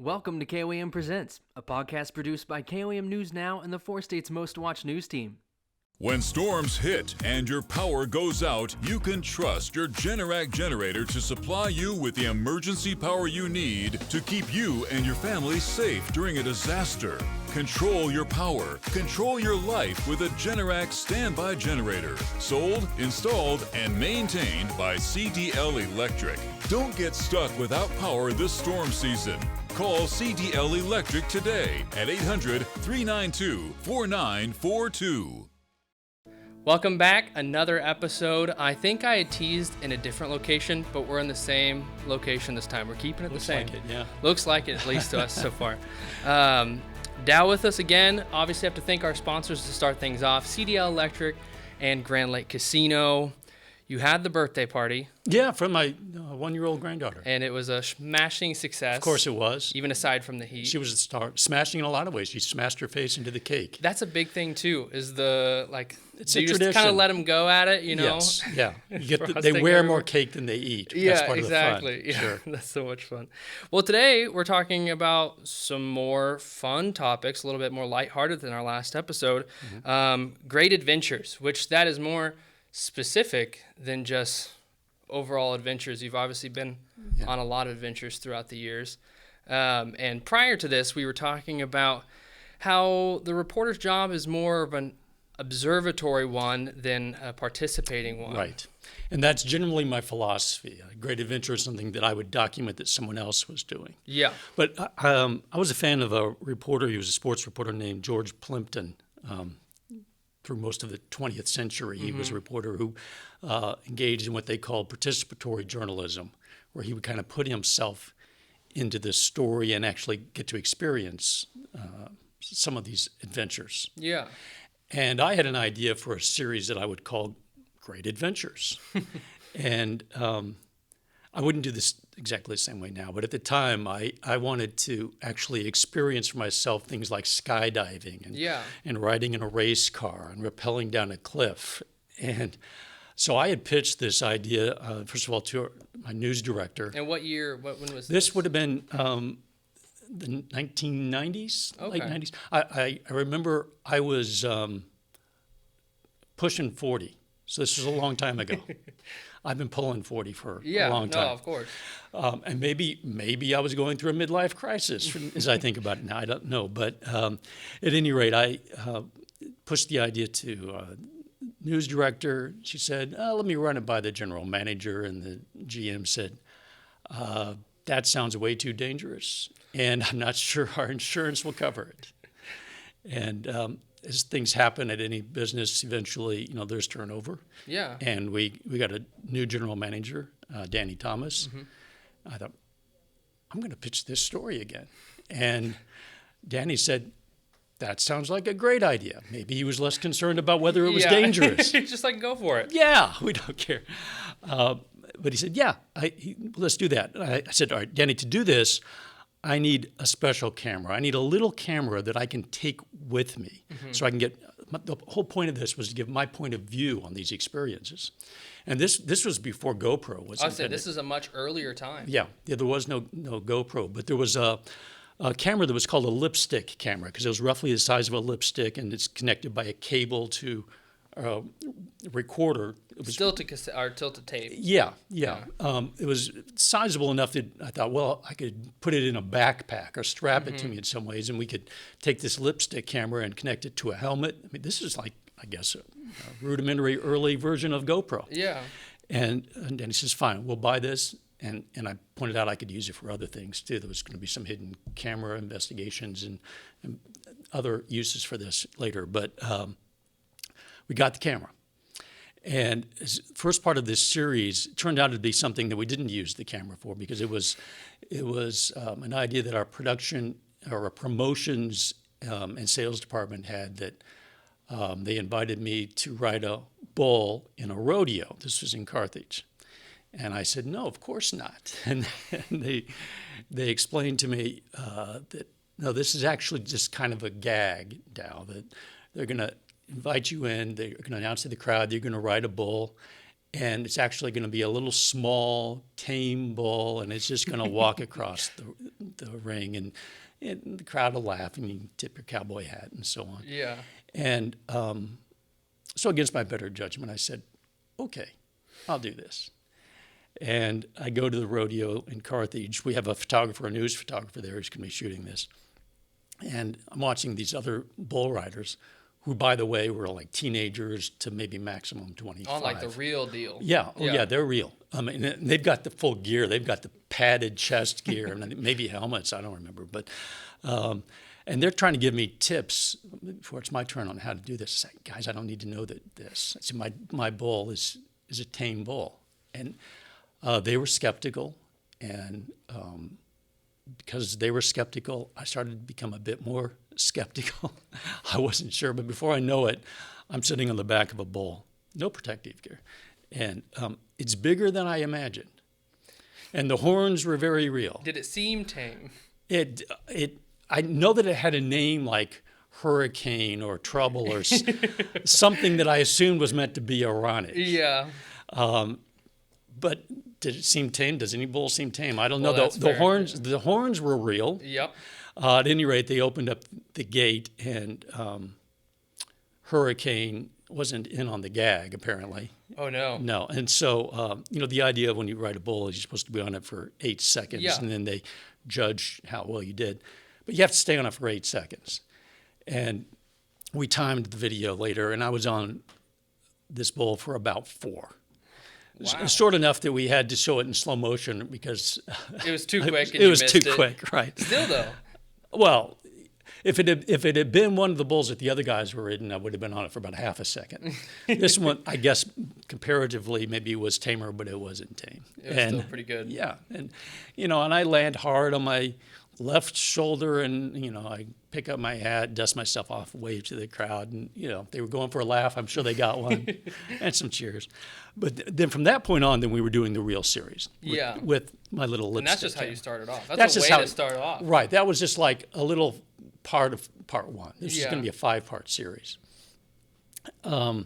Welcome to koam-presents, a podcast produced by KOAM News Now and the 4 states' most watched news team. When storms hit and your power goes out, you can trust your Generac generator to supply you with the emergency power you need to keep you and your family safe during a disaster. Control your power. Control your life with a Generac standby generator. Sold, installed, and maintained by CDL Electric. Don't get stuck without power this storm season. Call CDL Electric today at 800-392-4942. Welcome back, another episode. I think I had teased in a different location, but we're in the same location this time. We're keeping it the same. Looks like it, yeah. Looks like it, at least to us so far. Dow with us again. Obviously, have to thank our sponsors to start things off, CDL Electric and Grand Lake Casino. You had the birthday party. Yeah, for my one-year-old granddaughter. And it was a smashing success. Of course it was. Even aside from the heat. She was a star, smashing in a lot of ways. She smashed her face into the cake. That's a big thing, too, is the, it's you a just tradition. kind of let them go at it, you know? Yes, yeah. They wear more cake than they eat. Yeah, That's part exactly. Of the fun. Yeah, Sure. That's so much fun. Well, today we're talking about some more fun topics, a little bit more lighthearted than our last episode. Great adventures, which that is more specific than just overall adventures. You've obviously been on a lot of adventures throughout the years. And prior to this, we were talking about how the reporter's job is more of an observatory one than a participating one. Right. And that's generally my philosophy. A great adventure is something that I would document that someone else was doing. Yeah. But I was a fan of a reporter. He was a sports reporter named George Plimpton. Through most of the 20th century, he was a reporter who engaged in what they called participatory journalism, where he would kind of put himself into this story and actually get to experience some of these adventures. Yeah. And I had an idea for a series that I would call Great Adventures. And I wouldn't do this exactly the same way now, but at the time I wanted to actually experience for myself things like skydiving and riding in a race car and rappelling down a cliff. And so I had pitched this idea, first of all, to my news director. And when was this? This would have been the 1990s, late 90s. I remember I was pushing 40. So this was a long time ago. I've been pulling 40 for a long time. Yeah, of course. And maybe I was going through a midlife crisis as I think about it now. I don't know. But at any rate, I pushed the idea to news director. She said, let me run it by the general manager. And the GM said, that sounds way too dangerous. And I'm not sure our insurance will cover it. And as things happen at any business, eventually, there's turnover. Yeah. And we got a new general manager, Danny Thomas. I thought, I'm going to pitch this story again. And Danny said, that sounds like a great idea. Maybe he was less concerned about whether it was dangerous. Just go for it. Yeah, we don't care. But he said, let's do that. I said, all right, Danny, to do this, I need a special camera. I need a little camera that I can take with me so I can get – the whole point of this was to give my point of view on these experiences. And this was before GoPro was I said this is a much earlier time. Yeah, there was no GoPro, but there was a camera that was called a lipstick camera because it was roughly the size of a lipstick and it's connected by a cable to a recorder. It was still to cassette or tilted tape. Yeah. It was sizable enough that I thought, well, I could put it in a backpack or strap it to me in some ways, and we could take this lipstick camera and connect it to a helmet. I mean, this is like, I guess, a rudimentary early version of GoPro. Yeah. And he says, fine, we'll buy this. And I pointed out I could use it for other things, too. There was going to be some hidden camera investigations and other uses for this later. But we got the camera. And the first part of this series turned out to be something that we didn't use the camera for because it was an idea that our production or our promotions and sales department had that they invited me to ride a bull in a rodeo. This was in Carthage. And I said, no, of course not. And they explained to me that, no, this is actually just kind of a gag, Dow, that they're going to invite you in, they're going to announce to the crowd, you're going to ride a bull, and it's actually going to be a little small, tame bull, and it's just going to walk across the ring, and the crowd will laugh, and you can tip your cowboy hat and so on. Yeah. And so against my better judgment, I said, okay, I'll do this. And I go to the rodeo in Carthage. We have a photographer, a news photographer there who's going to be shooting this. And I'm watching these other bull riders who, by the way, were like teenagers to maybe maximum 25. On like the real deal. Yeah. Oh, yeah, they're real. I mean, and they've got the full gear. They've got the padded chest gear and maybe helmets. I don't remember. But and they're trying to give me tips before it's my turn on how to do this. I say, guys, I don't need to know this. I said, my bull is a tame bull. And they were skeptical. And because they were skeptical, I started to become a bit more skeptical. I wasn't sure, but before I know it, I'm sitting on the back of a bull, no protective gear, and it's bigger than I imagined. And the horns were very real. Did it seem tame? I know that it had a name like Hurricane or Trouble or something that I assumed was meant to be ironic. Yeah. But did it seem tame? Does any bull seem tame? I don't know. That's The fair. the horns were real. Yep. At any rate, they opened up the gate, and Hurricane wasn't in on the gag, apparently. Oh, no. No. And so, the idea of when you ride a bull is you're supposed to be on it for 8 seconds, Yeah. and then they judge how well you did. But you have to stay on it for 8 seconds. And we timed the video later, and I was on this bull for about 4. Wow. Short enough that we had to show it in slow motion because It was too quick and it you was missed too it. quick, right? Still, though. Well, if it had been one of the bulls that the other guys were ridden, I would have been on it for about half a second. This one, I guess, comparatively, maybe was tamer, but it wasn't tame. It was still pretty good. Yeah, and and I land hard on my left shoulder, and I pick up my hat, dust myself off, wave to the crowd, and they were going for a laugh. I'm sure they got one, and some cheers. But then from that point on, then we were doing the real series. With my little lipstick. And that's just how you started off. That's That's a just way how to start off. Right. That was just like a little part of part 1. This is Yeah. going to be a 5-part series. For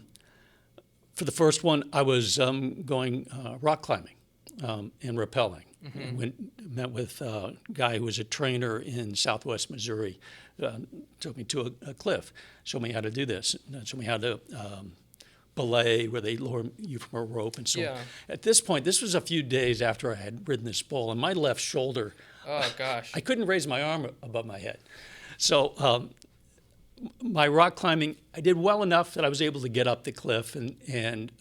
the first one, I was going rock climbing and rappelling. Met with a guy who was a trainer in Southwest Missouri. Took me to a cliff, showed me how to do this, showed me how to belay, where they lower you from a rope and so on. Yeah. At this point, this was a few days after I had ridden this bull, and my left shoulder, Oh, gosh. I couldn't raise my arm above my head. So my rock climbing, I did well enough that I was able to get up the cliff, and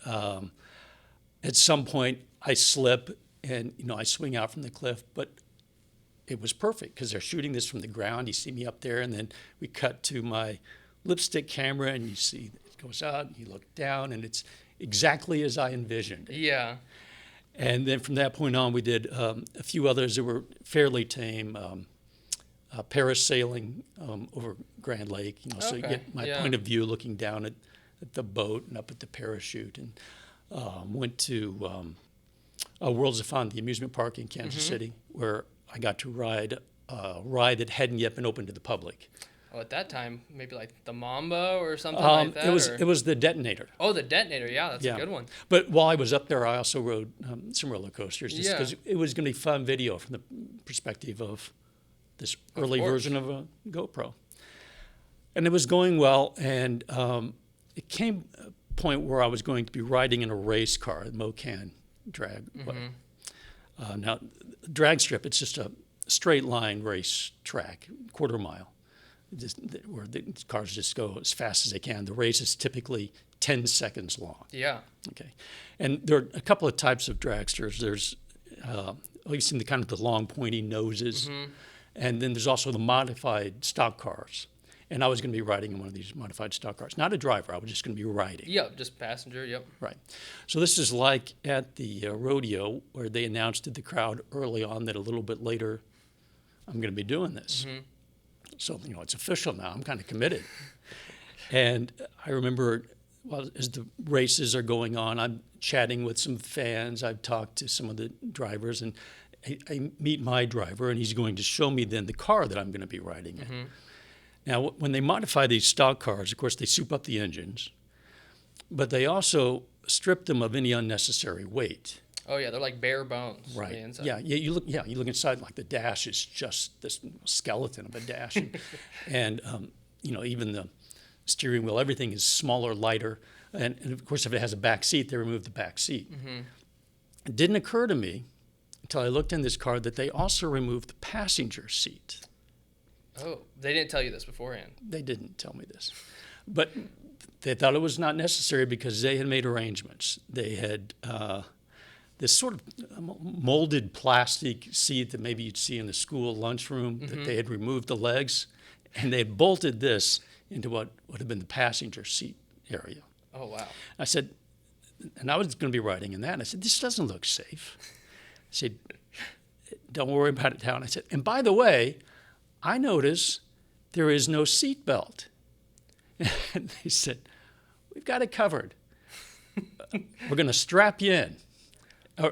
at some point I slip and I swing out from the cliff, but it was perfect because they're shooting this from the ground. You see me up there, and then we cut to my lipstick camera, and you see it goes out, and you look down, and it's exactly as I envisioned it. Yeah. And then from that point on, we did a few others that were fairly tame. Parasailing over Grand Lake, so you Okay, get my yeah. point of view looking down at the boat and up at the parachute. And went to Worlds of Fun, the amusement park in Kansas City, where I got to ride a ride that hadn't yet been open to the public. Oh, at that time, maybe like the Mamba or something like that? It was the Detonator. Oh, the Detonator. Yeah, that's Yeah. a good one. But while I was up there, I also rode some roller coasters just Yeah. because it was going to be fun video from the perspective of this early course. version of a GoPro. And it was going well, and it came a point where I was going to be riding in a race car, the Mocan drag. Now, drag strip, it's just a straight line race track, quarter mile, where the cars just go as fast as they can. The race is typically 10 seconds long. Yeah. Okay, and there are a couple of types of dragsters. There's at least in the kind of the long pointy noses, and then there's also the modified stock cars. And I was going to be riding in one of these modified stock cars. Not a driver, I was just going to be riding. Yep, just passenger, yep. Right. So this is like at the rodeo where they announced to the crowd early on that a little bit later I'm going to be doing this. So, it's official now. I'm kind of committed. And I remember, as the races are going on, I'm chatting with some fans. I've talked to some of the drivers, and I meet my driver, and he's going to show me then the car that I'm going to be riding in. Now, when they modify these stock cars, of course, they soup up the engines, but they also stripped them of any unnecessary weight. Oh yeah, they're like bare bones. on the Right. inside. Yeah. You look. Yeah. You look inside. Like the dash is just this skeleton of a dash, and even the steering wheel, everything is smaller, lighter, and of course, if it has a back seat, they remove the back seat. Mm-hmm. It didn't occur to me until I looked in this car that they also removed the passenger seat. Oh, they didn't tell you this beforehand. They didn't tell me this, but they thought it was not necessary because they had made arrangements. They had this sort of molded plastic seat that maybe you'd see in the school lunchroom that they had removed the legs, and they had bolted this into what would have been the passenger seat area. Oh wow. I said, and I was going to be riding in that, and I said, this doesn't look safe. I said, don't worry about it, Town. I said, and by the way, I notice there is no seat belt. And they said, we've got it covered. We're going to strap you in.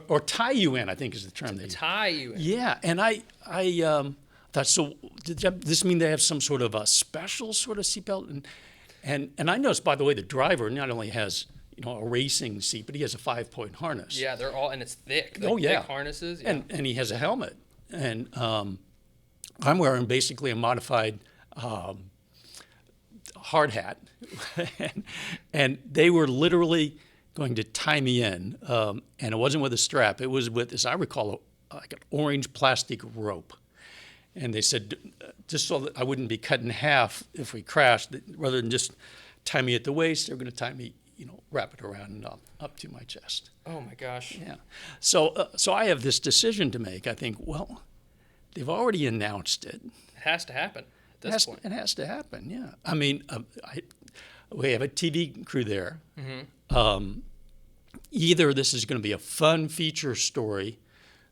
Or tie you in, I think is the term they use. Tie you in. Yeah, and I thought, so does this mean they have some sort of a special sort of seatbelt? And I noticed, by the way, the driver not only has a racing seat, but he has a 5-point harness. Yeah, they're all, and it's thick. Oh, yeah. Thick harnesses. Yeah. And he has a helmet. And I'm wearing basically a modified hard hat. and they were literally going to tie me in. And it wasn't with a strap. It was with, as I recall, like an orange plastic rope. And they said, just so that I wouldn't be cut in half if we crashed, rather than just tie me at the waist, they were going to tie me, wrap it around and up to my chest. Oh my gosh. Yeah. So I have this decision to make. I think, well, they've already announced it. It has to happen at this point. It has to happen, yeah. I mean, we have a TV crew there. Mm-hmm. Either this is going to be a fun feature story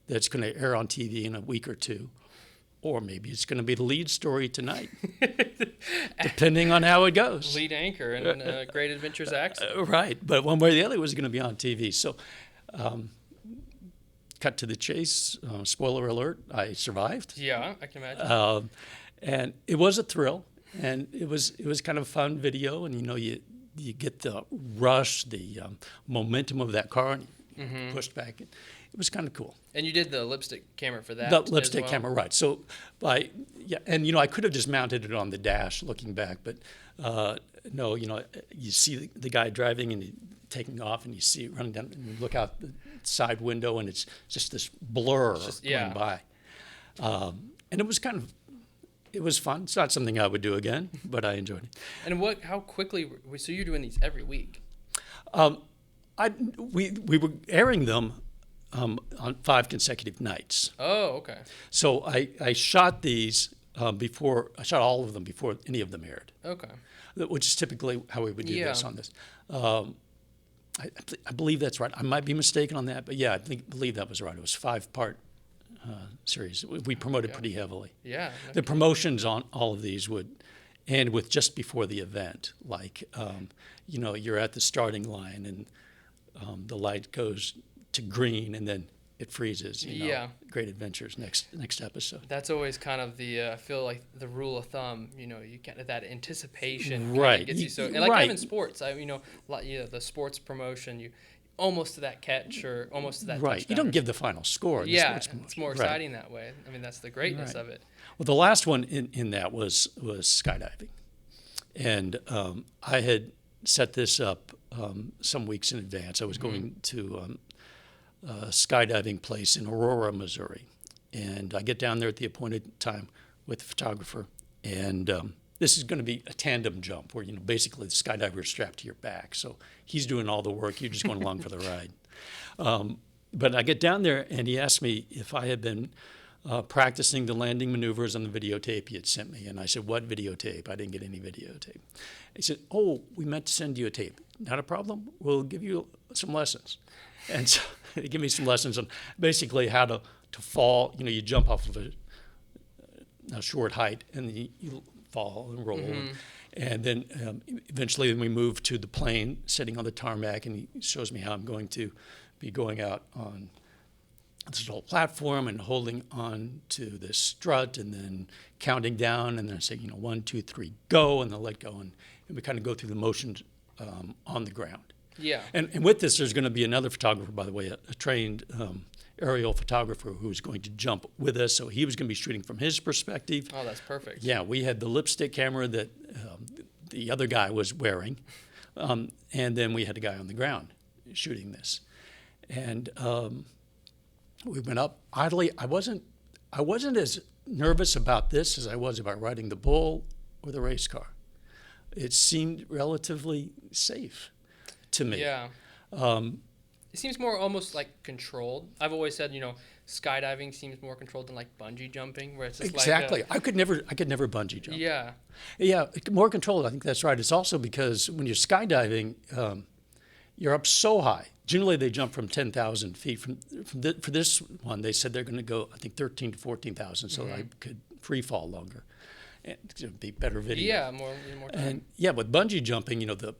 that's going to air on TV in a week or two, or maybe it's going to be the lead story tonight, depending on how it goes. Lead anchor in Great Adventures Accent. Right, but one way or the other it was going to be on TV. So, cut to the chase. Spoiler alert: I survived. Yeah, I can imagine. And it was a thrill, and it was kind of a fun video, and you get the rush, the momentum of that car, and you pushed back. It was kind of cool. And you did the lipstick camera for that. The lipstick as well? camera, right? So, and I could have just mounted it on the dash, looking back, but no, you see the guy driving and taking off, and you see it running down, and you look out the side window, and it's just this blur going by. And it was it was fun. It's not something I would do again, but I enjoyed it. And how quickly? So you're doing these every week? We were airing them on 5 consecutive nights. Oh, okay. So I shot these before. I shot all of them before any of them aired. Okay. Which is typically how we would do this on this. I believe that's right. I might be mistaken on that, but yeah, I believe that was right. It was 5-part series. We promoted pretty heavily. Yeah. The promotions on all of these would end with just before the event, like you're at the starting line and the light goes to green and then it freezes. Great Adventures next episode. That's always kind of I feel like the rule of thumb. You get that anticipation. Right. Gets you so, and like even sports. The sports promotion. You almost to that catch or almost to that right. touchdown. You don't give the final score. Yeah, it's more exciting that way. I mean, that's the greatness of it. Well, the last one in that was skydiving, and I had set this up some weeks in advance. I was going to a skydiving place in Aurora, Missouri, and I get down there at the appointed time with the photographer, and this is going to be a tandem jump where basically the skydiver is strapped to your back, so he's doing all the work, you're just going along for the ride. But I get down there, and he asked me if I had been practicing the landing maneuvers on the videotape he had sent me, and I said, "What videotape?" I didn't get any videotape. He said, "Oh, we meant to send you a tape." "Not a problem. We'll give you some lessons." And so they give me some lessons on basically how to fall. You jump off of a short height, and you fall and roll. And then eventually we move to the plane sitting on the tarmac, and he shows me how I'm going to be going out on this little platform and holding on to this strut and then counting down and then saying, 1, 2, 3, go, and then let go. And we kind of go through the motions on the ground. Yeah. And with this, there's going to be another photographer, by the way, a trained aerial photographer who's going to jump with us. So he was going to be shooting from his perspective. Oh, that's perfect. Yeah, we had the lipstick camera that the other guy was wearing, and then we had a guy on the ground shooting this. And we went up. Oddly, I wasn't as nervous about this as I was about riding the bull or the race car. It seemed relatively safe to me. Yeah. It seems more almost like controlled. I've always said, skydiving seems more controlled than like bungee jumping, where it's just exactly. I could never bungee jump. Yeah. Yeah, more controlled. I think that's right. It's also because when you're skydiving, you're up so high. Generally, they jump from 10,000 feet. For this one, they said they're going to go, I think, 13 to 14,000, so I could free fall longer. And it would be better video. Yeah, more time. And yeah, with bungee jumping, the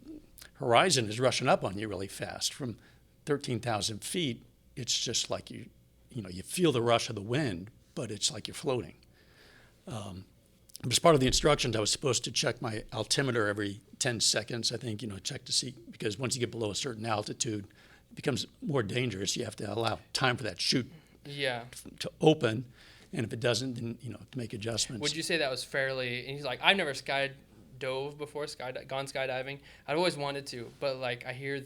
horizon is rushing up on you really fast. From 13,000 feet, it's just like you feel the rush of the wind, but it's like you're floating. As part of the instructions, I was supposed to check my altimeter every 10 seconds, I think, check to see, because once you get below a certain altitude, it becomes more dangerous. You have to allow time for that chute to open. And if it doesn't, then, to make adjustments. Would you say that was fairly, and he's like, I've never skydove before, gone skydiving. I've always wanted to, but like I hear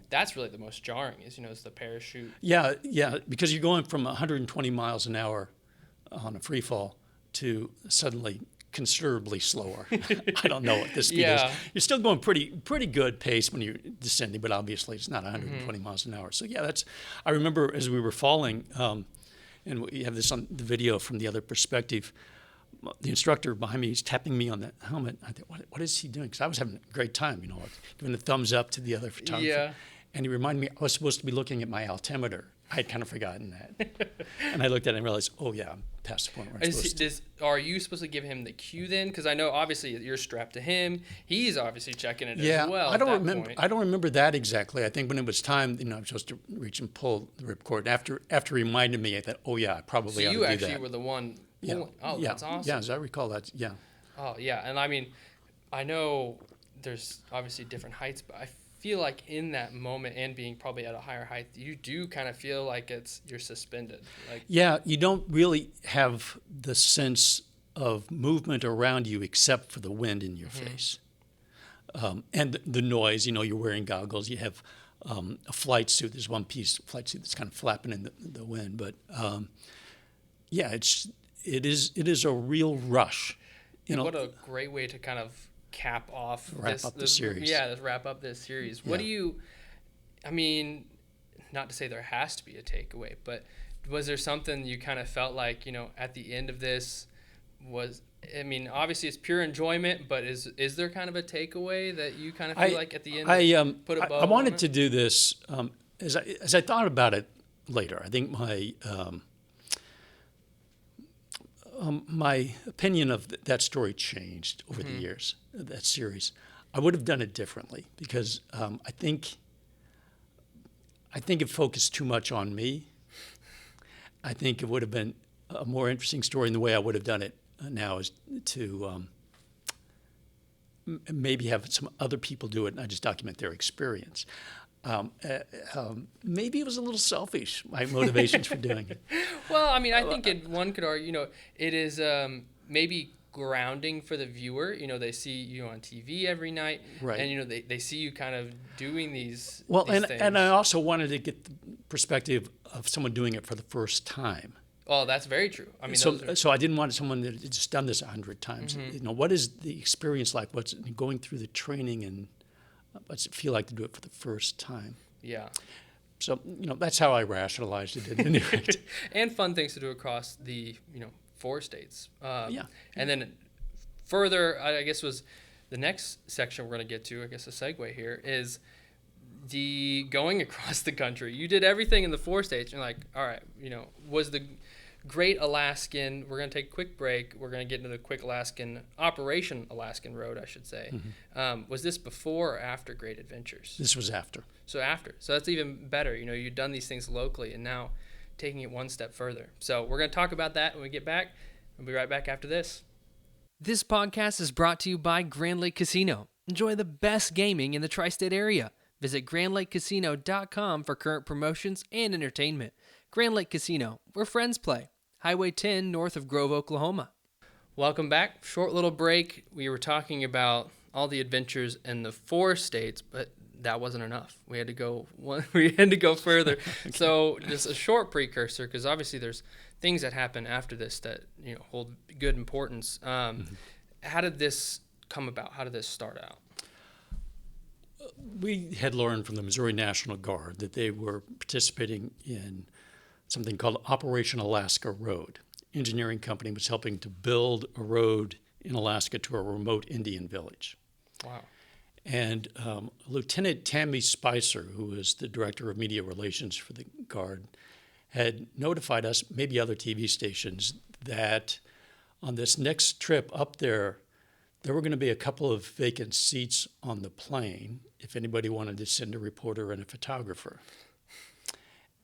that's really the most jarring is the parachute. Yeah, because you're going from 120 miles an hour on a free fall to suddenly considerably slower. I don't know what the speed is. You're still going pretty good pace when you're descending, but obviously it's not 120 miles an hour. So yeah, I remember as we were falling, and we have this on the video from the other perspective, the instructor behind me is tapping me on the helmet. I thought, what is he doing? Because I was having a great time, giving the thumbs up to the other photographer. Yeah. And he reminded me I was supposed to be looking at my altimeter. I had kind of forgotten that. And I looked at it and realized, oh, yeah, I'm past the point where I'm supposed to. Are you supposed to give him the cue then? Because I know, obviously, you're strapped to him. He's obviously checking it as well. I don't remember that exactly. I think when it was time, I'm supposed to reach and pull the ripcord. After he reminded me, I thought, oh, yeah, I probably ought to do that. So you actually were the one pulling. Oh, that's awesome. Yeah, as I recall that, yeah. Oh, yeah. And I mean, I know there's obviously different heights, but I feel like in that moment and being probably at a higher height, you do kind of feel like you're suspended. Yeah, you don't really have the sense of movement around you except for the wind in your face. And the noise, you're wearing goggles, you have a flight suit. There's one piece flight suit that's kind of flapping in the wind. But yeah, it is a real rush. What a great way to kind of cap off wrap up the series. Yeah, let's wrap up this series. What do you, not to say there has to be a takeaway, but was there something you kind of felt like, at the end of this obviously it's pure enjoyment, but is there kind of a takeaway that you kind of feel like at the end put a bow I wanted on to do this as I thought about it later. I think my opinion of that story changed over the years, that series. I would have done it differently because I think it focused too much on me. I think it would have been a more interesting story in the way I would have done it now is to maybe have some other people do it and I just document their experience. Maybe it was a little selfish, my motivations for doing it. Well, I think one could argue, it is maybe grounding for the viewer. They see you on TV every night, right? And they see you kind of doing these. Well, these things. And I also wanted to get the perspective of someone doing it for the first time. Oh, that's very true. So I didn't want someone that had just done this 100 times. What is the experience like? What's going through the training and what's it feel like to do it for the first time? Yeah. So, that's how I rationalized it at any rate. And fun things to do across the, 4 states. Yeah. And then further, I guess, was the next section we're going to get to, I guess a segue here, is the going across the country. You did everything in the 4 states. You're like, all right, was the Great Alaskan, we're going to take a quick break. We're going to get into the quick Operation Alaskan Road, I should say. Was this before or after Great Adventures? This was after. So after. So that's even better. You've done these things locally and now taking it one step further. So we're going to talk about that when we get back. We'll be right back after this. This podcast is brought to you by Grand Lake Casino. Enjoy the best gaming in the tri-state area. Visit GrandLakeCasino.com for current promotions and entertainment. Grand Lake Casino, where friends play. Highway 10 north of Grove, Oklahoma. Welcome back. Short little break. We were talking about all the adventures in the 4 states, but that wasn't enough. We had to go further. Okay. So just a short precursor, because obviously there's things that happen after this that hold good importance. How did this come about? How did this start out? We had learned from the Missouri National Guard that they were participating in something called Operation Alaska Road. Engineering company was helping to build a road in Alaska to a remote Indian village. Wow. And Lieutenant Tammy Spicer, who was the director of media relations for the Guard, had notified us, maybe other TV stations, that on this next trip up there were going to be a couple of vacant seats on the plane if anybody wanted to send a reporter and a photographer.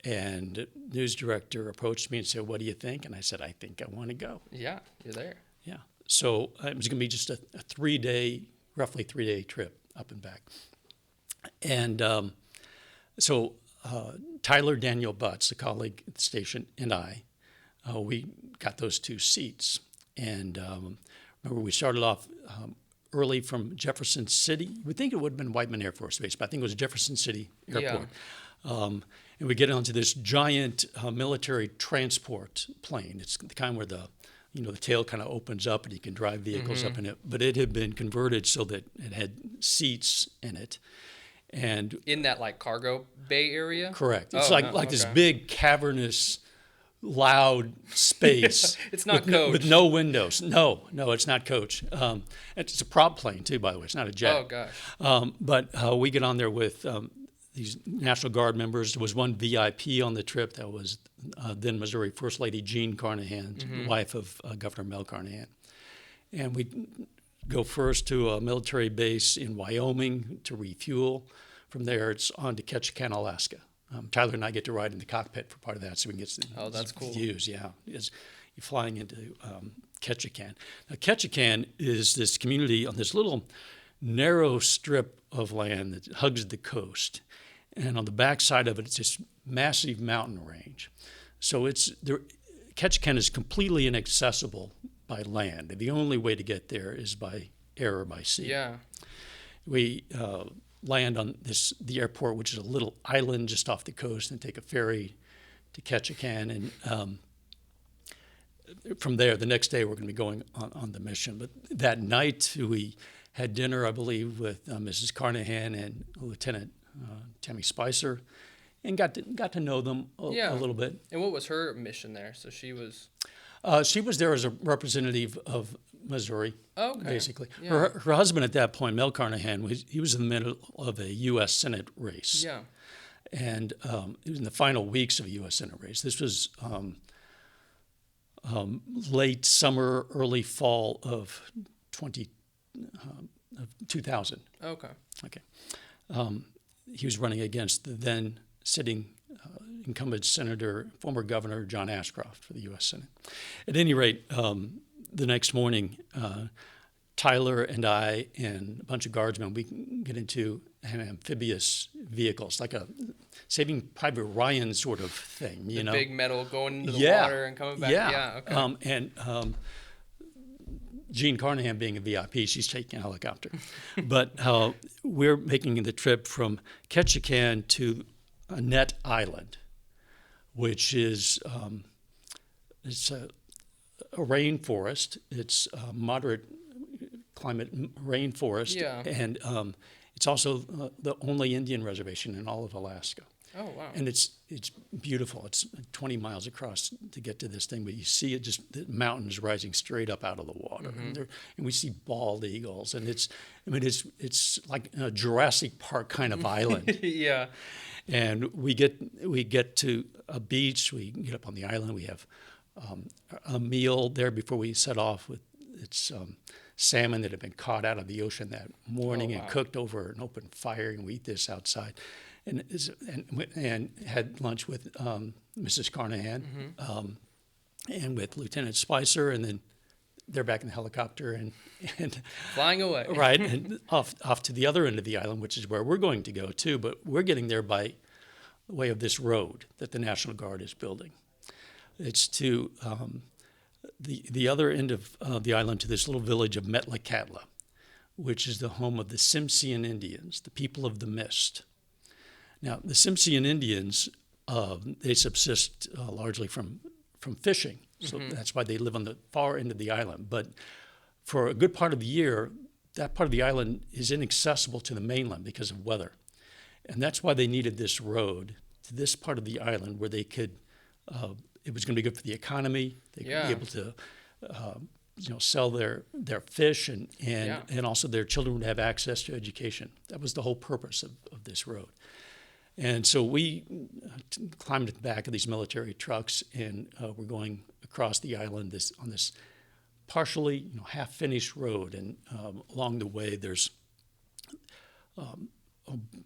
And the news director approached me and said, "What do you think?" And I said, "I think I want to go." Yeah, you're there. Yeah. So it was going to be just a roughly 3-day trip up and back. And so Tyler Daniel Butts, a colleague at the station, and I, we got those 2 seats. And remember, we started off early from Jefferson City. You would think it would have been Whiteman Air Force Base, but I think it was Jefferson City Airport. Yeah. And we get onto this giant military transport plane. It's the kind where the tail kind of opens up and you can drive vehicles up in it. But it had been converted so that it had seats in it. And in that like cargo bay area? Correct. It's this big cavernous, loud space. It's not coach. With no windows. No, it's not coach. It's a prop plane too, by the way. It's not a jet. Oh gosh. But we get on there with these National Guard members. There was one VIP on the trip that was then Missouri First Lady Jean Carnahan, wife of Governor Mel Carnahan. And we go first to a military base in Wyoming to refuel. From there, it's on to Ketchikan, Alaska. Tyler and I get to ride in the cockpit for part of that, so we can get some that's cool. views. Yeah, you're flying into Ketchikan. Now, Ketchikan is this community on this little narrow strip of land that hugs the coast. And on the backside of it, it's this massive mountain range. So Ketchikan is completely inaccessible by land. The only way to get there is by air or by sea. Yeah. We land on the airport, which is a little island just off the coast, and take a ferry to Ketchikan. And from there, the next day, we're going to be going on the mission. But that night, we had dinner, I believe, with Mrs. Carnahan and Lieutenant Tammy Spicer, and got to know them a little bit. And what was her mission there? So she was... she was there as a representative of Missouri, basically. Yeah. Her husband at that point, Mel Carnahan, he was in the middle of a U.S. Senate race. Yeah. And it was in the final weeks of a U.S. Senate race. This was late summer, early fall of 2000. Okay. He was running against the then sitting incumbent senator, former governor John Ashcroft for the U.S. Senate. At any rate, the next morning, Tyler and I and a bunch of guardsmen, we get into an amphibious vehicles, like a Saving Private Ryan sort of thing. The big metal going into the water and coming back. Yeah. Okay. Jean Carnahan being a VIP, she's taking a helicopter. But we're making the trip from Ketchikan to Annette Island, which is it's a rainforest. It's a moderate climate rainforest. Yeah. And it's also the only Indian reservation in all of Alaska. Oh, wow. And it's beautiful. It's 20 miles across to get to this thing, but you see it just the mountains rising straight up out of the water, and we see bald eagles, and it's like a Jurassic Park kind of island. Yeah. And we get to a beach. We get up on the island. We have a meal there before we set off with salmon that had been caught out of the ocean that morning and cooked over an open fire, and we eat this outside. And had lunch with Mrs. Carnahan and with Lieutenant Spicer, and then they're back in the helicopter and Flying away. right, and off to the other end of the island, which is where we're going to go too. But we're getting there by way of this road that the National Guard is building. It's to the other end of the island, to this little village of Metlakatla, which is the home of the Tsimshian Indians, the people of the mist. Now, the Tsimshian Indians, they subsist largely from fishing, so that's why they live on the far end of the island. But for a good part of the year, that part of the island is inaccessible to the mainland because of weather. And that's why they needed this road to this part of the island where they could, it was going to be good for the economy. They could be able to, sell their fish and also their children would have access to education. That was the whole purpose of this road. And so we climbed at the back of these military trucks and we're going across the island on this partially, half-finished road. And along the way, there's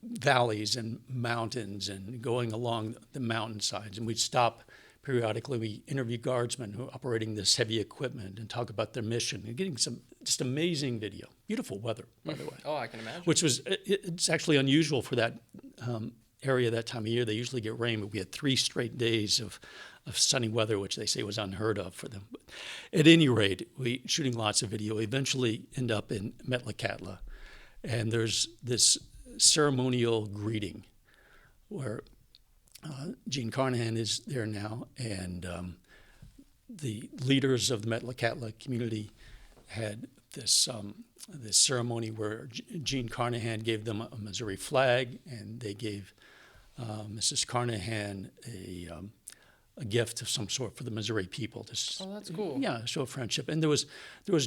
valleys and mountains and going along the mountainsides. And we'd stop periodically. We interview guardsmen who are operating this heavy equipment and talk about their mission and getting some just amazing video. Beautiful weather, by the way. Oh, I can imagine. Which was, it's actually unusual for that area that time of year. They usually get rain, but we had 3 straight days of sunny weather, which they say was unheard of for them. But at any rate, we shooting lots of video. We eventually end up in Metlakatla, and there's this ceremonial greeting where Gene Carnahan is there now, and the leaders of the Metlakatla community had this ceremony where Gene Carnahan gave them a Missouri flag, and they gave Mrs. Carnahan a gift of some sort for the Missouri people. Oh, that's cool. Yeah, show of friendship. And there was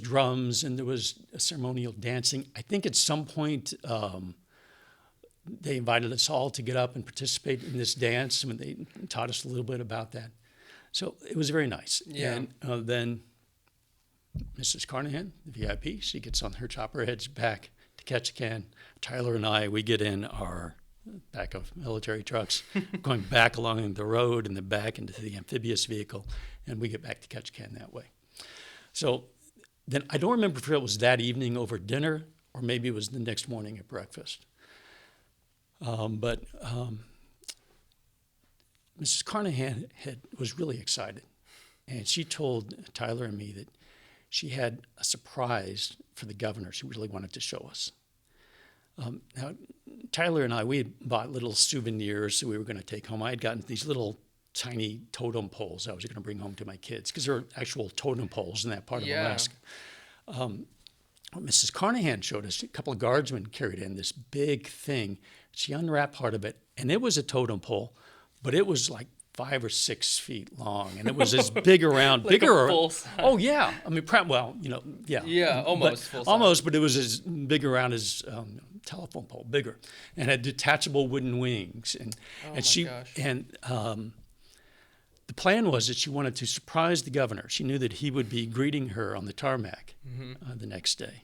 drums and there was ceremonial dancing. I think at some point they invited us all to get up and participate in this dance. I mean, they taught us a little bit about that. So it was very nice. Yeah. And then Mrs. Carnahan, the VIP, she gets on her chopper, heads back to Ketchikan. Tyler and I, we get in our back of military trucks, going back along the road and then back into the amphibious vehicle, and we get back to Ketchikan that way. So then I don't remember if it was that evening over dinner or maybe it was the next morning at breakfast. But Mrs. Carnahan was really excited, and she told Tyler and me that she had a surprise for the governor she really wanted to show us. Now, Tyler and I, we had bought little souvenirs that we were going to take home. I had gotten these little tiny totem poles I was going to bring home to my kids because there are actual totem poles in that part of Alaska. Mrs. Carnahan showed us, a couple of guardsmen carried in this big thing. She unwrapped part of it, and it was a totem pole, but it was like 5 or 6 feet long, and it was this big around, like bigger. A full size. Oh yeah, I mean, yeah. Yeah, almost full size. Almost, but it was as big around as telephone pole, bigger, and had detachable wooden wings. And the plan was that she wanted to surprise the governor. She knew that he would be greeting her on the tarmac the next day,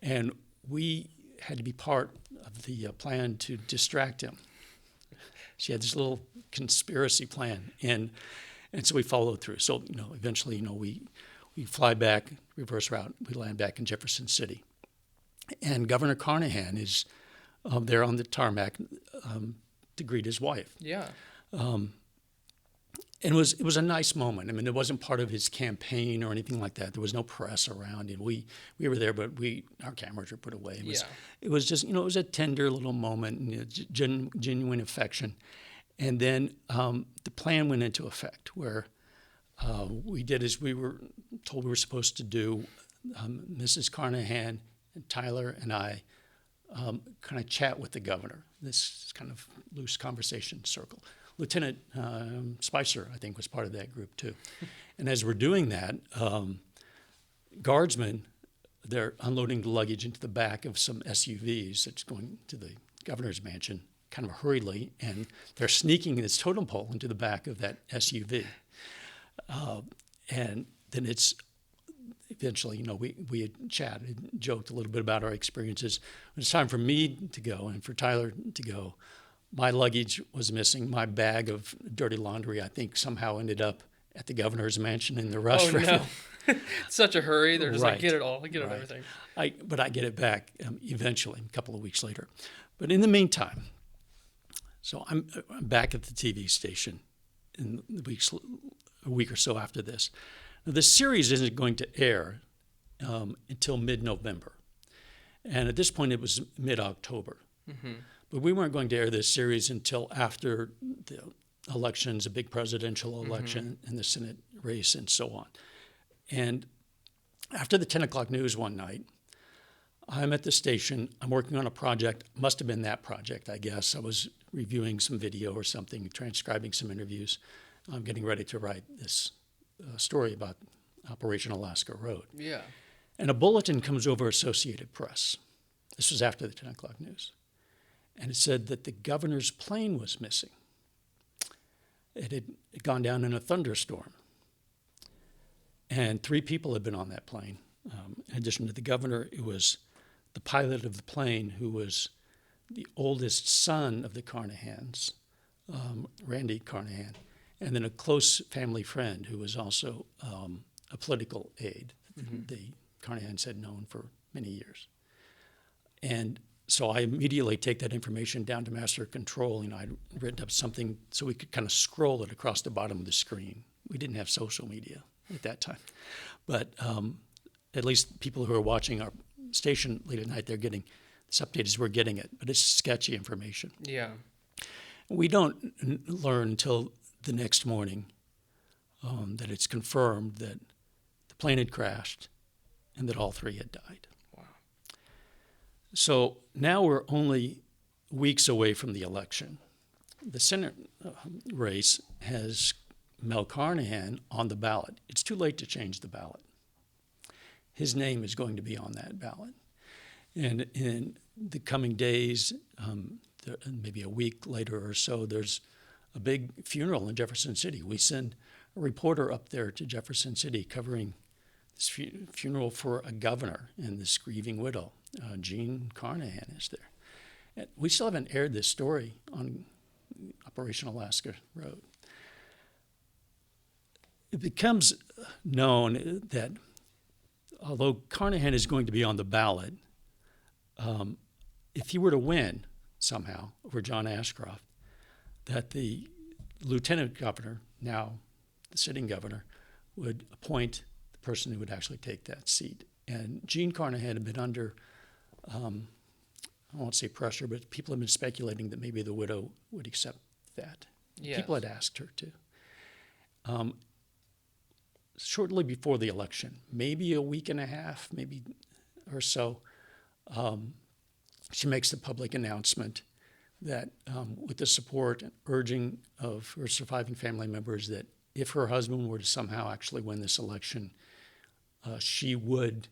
and we had to be part of the plan to distract him. She had this little conspiracy plan, and so we followed through. So eventually, we fly back, reverse route. We land back in Jefferson City, and Governor Carnahan is there on the tarmac to greet his wife. Yeah. And it was a nice moment. I mean, it wasn't part of his campaign or anything like that. There was no press around, and we were there, but our cameras were put away. It was just, it was a tender little moment, and genuine affection. And then the plan went into effect, where we did as we were told we were supposed to do. Mrs. Carnahan and Tyler and I kind of chat with the governor. This kind of loose conversation circle. Lieutenant Spicer, I think, was part of that group too. And as we're doing that, guardsmen, they're unloading the luggage into the back of some SUVs that's going to the governor's mansion kind of hurriedly, and they're sneaking this totem pole into the back of that SUV. And then it's eventually, we had chatted, joked a little bit about our experiences. When it's time for me to go and for Tyler to go, my luggage was missing. My bag of dirty laundry, I think, somehow ended up at the governor's mansion in the restroom. Oh, no. Such a hurry. They're just like, Right. get it all. Get it Right. everything. But I get it back eventually, a couple of weeks later. But in the meantime, so I'm back at the TV station in the a week or so after this. Now, this series isn't going to air until mid-November. And at this point, it was mid-October. But we weren't going to air this series until after the elections, a big presidential election, and the Senate race, and so on. And after the 10 o'clock news one night, I'm at the station. I'm working on a project. Must have been that project, I guess. I was reviewing some video or something, transcribing some interviews. I'm getting ready to write this story about Operation Alaska Road. Yeah. And a bulletin comes over Associated Press. This was after the 10 o'clock news. And it said that the governor's plane was missing. It had gone down in a thunderstorm. And 3 people had been on that plane. In addition to the governor, it was the pilot of the plane, who was the oldest son of the Carnahans, Randy Carnahan, and then a close family friend who was also a political aide. The Carnahans had known for many years. And so I immediately take that information down to Master Control, and I'd written up something so we could kind of scroll it across the bottom of the screen. We didn't have social media at that time. But at least people who are watching our station late at night, they're getting this update as we're getting it. But it's sketchy information. Yeah. We don't learn until the next morning that it's confirmed that the plane had crashed and that all 3 had died. Wow. So now we're only weeks away from the election. The Senate race has Mel Carnahan on the ballot. It's too late to change the ballot. His name is going to be on that ballot. And in the coming days, maybe a week later or so, there's a big funeral in Jefferson City. We send a reporter up there to Jefferson City covering this funeral for a governor and this grieving widow. Jean Carnahan is there. And we still haven't aired this story on Operation Alaska Road. It becomes known that although Carnahan is going to be on the ballot, if he were to win somehow over John Ashcroft, that the lieutenant governor, now the sitting governor, would appoint the person who would actually take that seat. And Jean Carnahan had been under, I won't say pressure, but people have been speculating that maybe the widow would accept that. Yes. People had asked her to. Shortly before the election, maybe a week and a half, maybe or so, she makes the public announcement that with the support and urging of her surviving family members, that if her husband were to somehow actually win this election, she would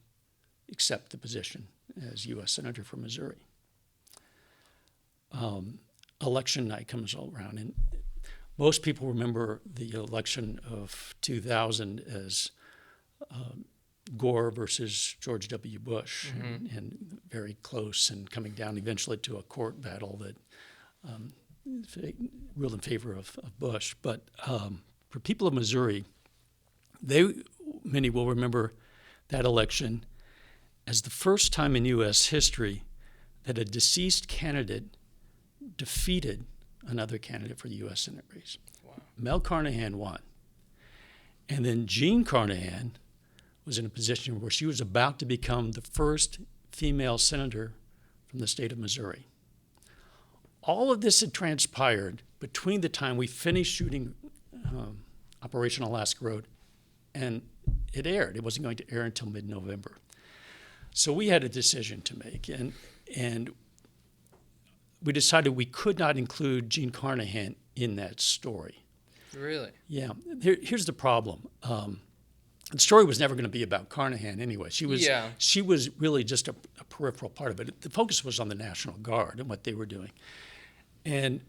accept the position as U.S. Senator from Missouri. Election night comes all around, and most people remember the election of 2000 as Gore versus George W. Bush, and very close, and coming down eventually to a court battle that ruled in favor of Bush. But for people of Missouri, many will remember that election as the first time in U.S. history that a deceased candidate defeated another candidate for the U.S. Senate race. Wow. Mel Carnahan won. And then Jean Carnahan was in a position where she was about to become the first female senator from the state of Missouri. All of this had transpired between the time we finished shooting Operation Alaska Road and it aired. It wasn't going to air until mid-November. So we had a decision to make, and we decided we could not include Jean Carnahan in that story. Really? Yeah. Here's the problem. The story was never going to be about Carnahan anyway. She was really just a peripheral part of it. The focus was on the National Guard and what they were doing. And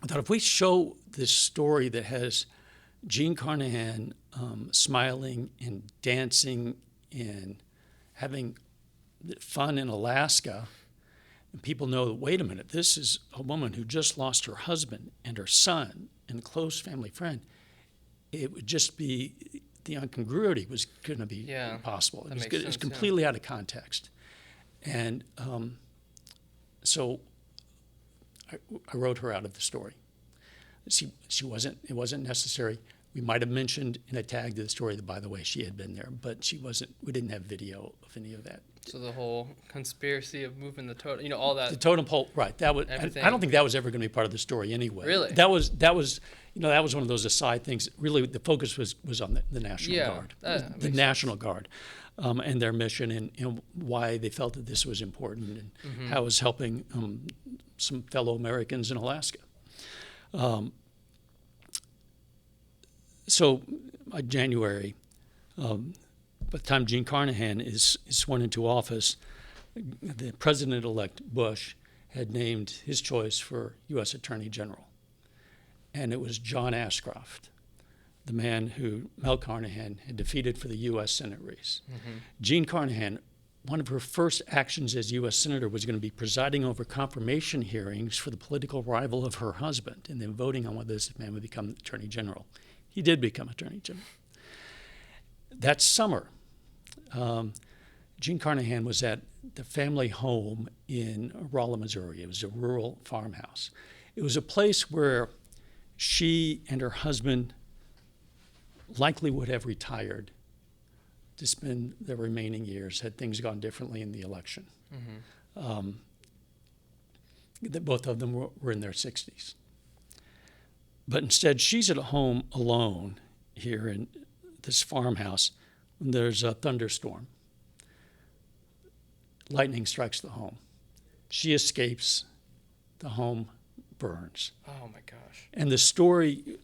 I thought if we show this story that has Jean Carnahan smiling and dancing and having fun in Alaska, and people know that, wait a minute, this is a woman who just lost her husband and her son and a close family friend, it would just be the incongruity was going to be Yeah, impossible. that makes It's sense, yeah. completely out of context. And so I wrote her out of the story. She wasn't. It wasn't necessary. We might have mentioned in a tag to the story that, by the way, she had been there, but she wasn't. We didn't have video of any of that. So the whole conspiracy of moving the totem, you know, all that. The totem pole, right? That was. Everything. I don't think that was ever going to be part of the story anyway. Really? That was. You know, that was one of those aside things. Really, the focus was on the National Yeah, Guard, that the makes National Guard, and their mission, and why they felt that this was important, and how it was helping some fellow Americans in Alaska. So, by January, by the time Gene Carnahan is sworn into office, the President-elect Bush had named his choice for U.S. Attorney General. And it was John Ashcroft, the man who Mel Carnahan had defeated for the U.S. Senate race. Gene Carnahan, one of her first actions as U.S. Senator was going to be presiding over confirmation hearings for the political rival of her husband, and then voting on whether this man would become Attorney General. He did become Attorney General. That summer, Gene Carnahan was at the family home in Rolla, Missouri. It was a rural farmhouse. It was a place where she and her husband likely would have retired to spend their remaining years had things gone differently in the election. Both of them were in their 60s. But instead, she's at home alone here in this farmhouse when there's a thunderstorm. Lightning strikes the home. She escapes. The home burns. Oh my gosh. And the story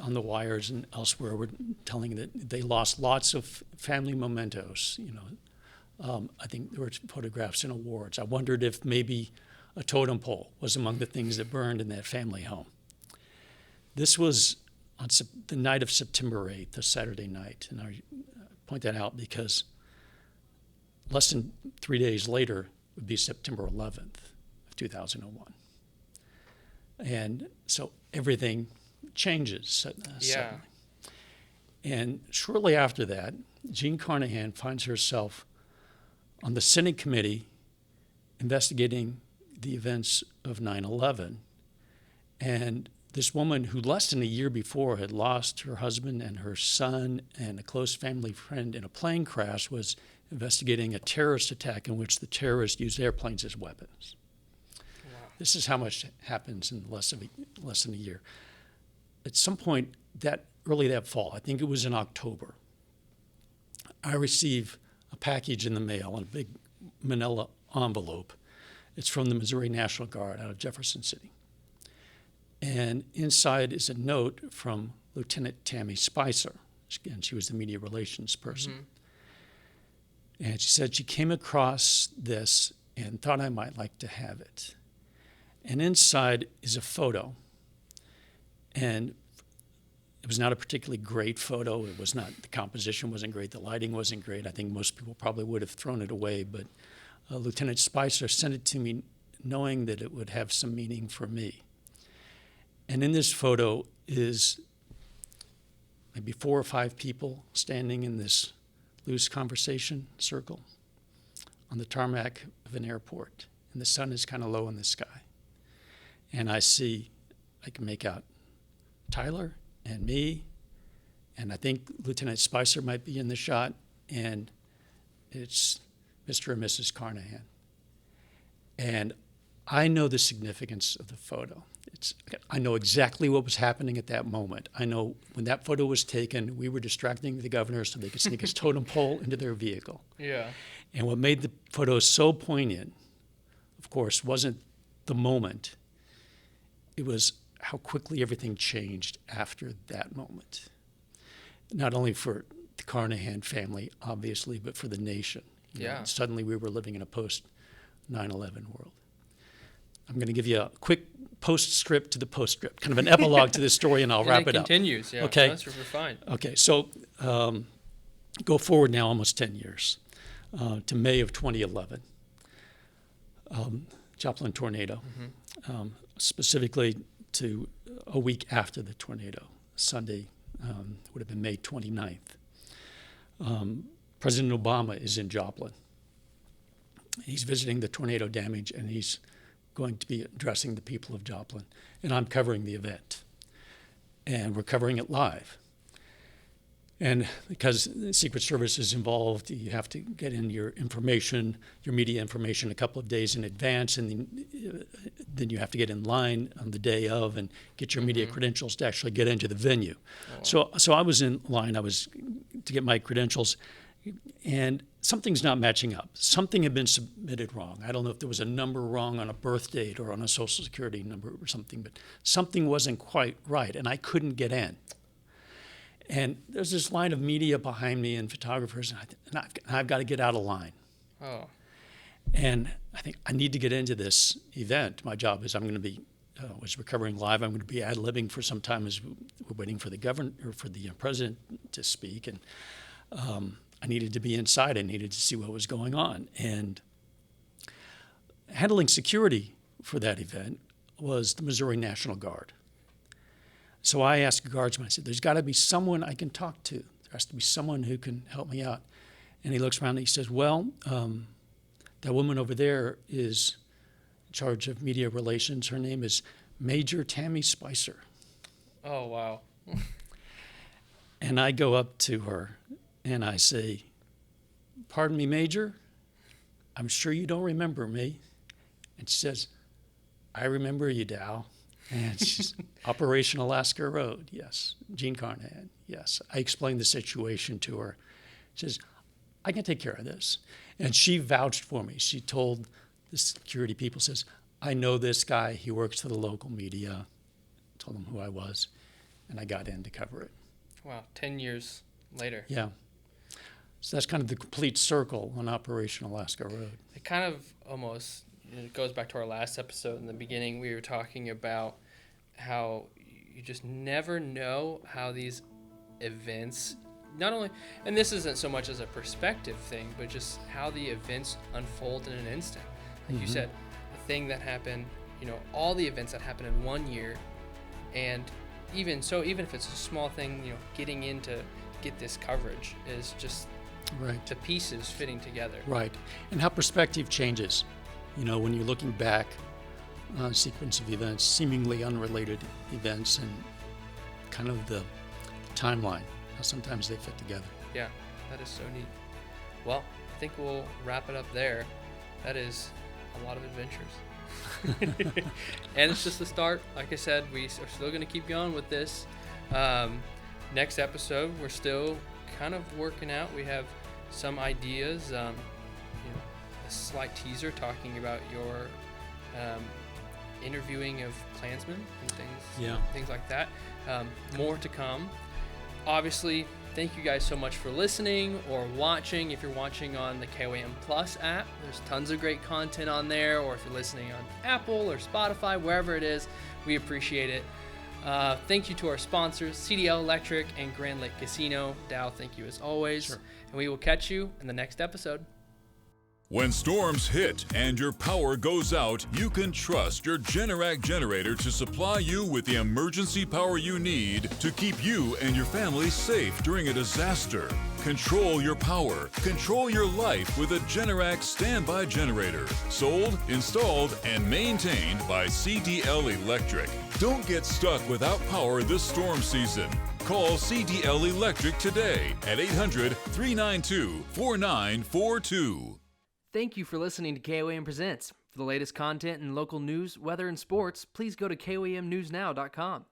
on the wires and elsewhere were telling that they lost lots of family mementos. You know, I think there were photographs and awards. I wondered if maybe a totem pole was among the things that burned in that family home. This was on the night of September 8th, a Saturday night, and I point that out because less than 3 days later would be September 11th of 2001. And so everything changes suddenly. And shortly after that, Gene Carnahan finds herself on the Senate committee investigating the events of 9/11. And this woman who less than a year before had lost her husband and her son and a close family friend in a plane crash was investigating a terrorist attack in which the terrorists used airplanes as weapons. Wow. This is how much happens in less than a year. At some point early that fall, I think it was in October, I receive a package in the mail in a big manila envelope. It's from the Missouri National Guard out of Jefferson City. And inside is a note from Lieutenant Tammy Spicer. Again, she was the media relations person. And she said she came across this and thought I might like to have it. And inside is a photo. And it was not a particularly great photo. It was not, the composition wasn't great. The lighting wasn't great. I think most people probably would have thrown it away. But Lieutenant Spicer sent it to me knowing that it would have some meaning for me. And in this photo is maybe 4 or 5 people standing in this loose conversation circle on the tarmac of an airport. And the sun is kind of low in the sky. And I can make out Tyler and me, and I think Lieutenant Spicer might be in the shot, and it's Mr. and Mrs. Carnahan. And I know the significance of the photo. I know exactly what was happening at that moment. I know when that photo was taken, we were distracting the governor so they could sneak his totem pole into their vehicle. Yeah. And what made the photo so poignant, of course, wasn't the moment. It was how quickly everything changed after that moment. Not only for the Carnahan family, obviously, but for the nation. Yeah. Suddenly we were living in a post-9/11 world. I'm going to give you a quick postscript to the postscript, kind of an epilogue to this story, and I'll wrap it up. It continues, yeah. Okay. That's fine. Okay, so go forward now almost 10 years to May of 2011. Joplin tornado, specifically to a week after the tornado. Sunday would have been May 29th. President Obama is in Joplin. He's visiting the tornado damage, and he's going to be addressing the people of Joplin. And I'm covering the event. And we're covering it live. And because the Secret Service is involved, you have to get in your information, your media information, a couple of days in advance, and then you have to get in line on the day of and get your media credentials to actually get into the venue. Oh. So I was in line. I was to get my credentials, and something's not matching up. Something had been submitted wrong. I don't know if there was a number wrong on a birth date or on a Social Security number or something, but something wasn't quite right, and I couldn't get in. And there's this line of media behind me and photographers, and I've got to get out of line. Oh. And I think I need to get into this event. My job is I'm going to be, was recovering live. I'm going to be ad-libbing for some time as we're waiting for the governor or for the president to speak. And I needed to be inside. I needed to see what was going on. And handling security for that event was the Missouri National Guard. So I asked a guardsman, I said, there's got to be someone I can talk to. There has to be someone who can help me out. And he looks around and he says, well, that woman over there is in charge of media relations. Her name is Major Tammy Spicer. Oh, wow. And I go up to her and I say, pardon me, Major, I'm sure you don't remember me. And she says, I remember you, Dow. And she's Operation Alaska Road, yes. Gene Carnahan, yes. I explained the situation to her. She says, I can take care of this. And she vouched for me. She told the security people, says, I know this guy. He works for the local media. Told them who I was. And I got in to cover it. Wow, 10 years later. Yeah. So that's kind of the complete circle on Operation Alaska Road. It kind of almost... It goes back to our last episode. In the beginning, we were talking about how you just never know how these events, not only, and this isn't so much as a perspective thing, but just how the events unfold in an instant. Like you said, the thing that happened, all the events that happen in 1 year, and even if it's a small thing, getting in to get this coverage is just right. The pieces fitting together. Right. And how perspective changes. When you're looking back on a sequence of events, seemingly unrelated events, and kind of the timeline, how sometimes they fit together. Yeah, that is so neat. Well, I think we'll wrap it up there. That is a lot of adventures. And it's just the start. Like I said, we are still going to keep going with this. Next episode, we're still kind of working out. We have some ideas. A slight teaser talking about your interviewing of Klansmen and things like that. More to come. Obviously, thank you guys so much for listening or watching. If you're watching on the KOAM Plus app, there's tons of great content on there. Or if you're listening on Apple or Spotify, wherever it is, we appreciate it. Thank you to our sponsors, CDL Electric and Grand Lake Casino. Dow, thank you as always. Sure. And we will catch you in the next episode. When storms hit and your power goes out, you can trust your Generac generator to supply you with the emergency power you need to keep you and your family safe during a disaster. Control your power. Control your life with a Generac standby generator. Sold, installed, and maintained by CDL Electric. Don't get stuck without power this storm season. Call CDL Electric today at 800-392-4942. Thank you for listening to KOAM-presents. For the latest content and local news, weather, and sports, please go to koamnewsnow.com.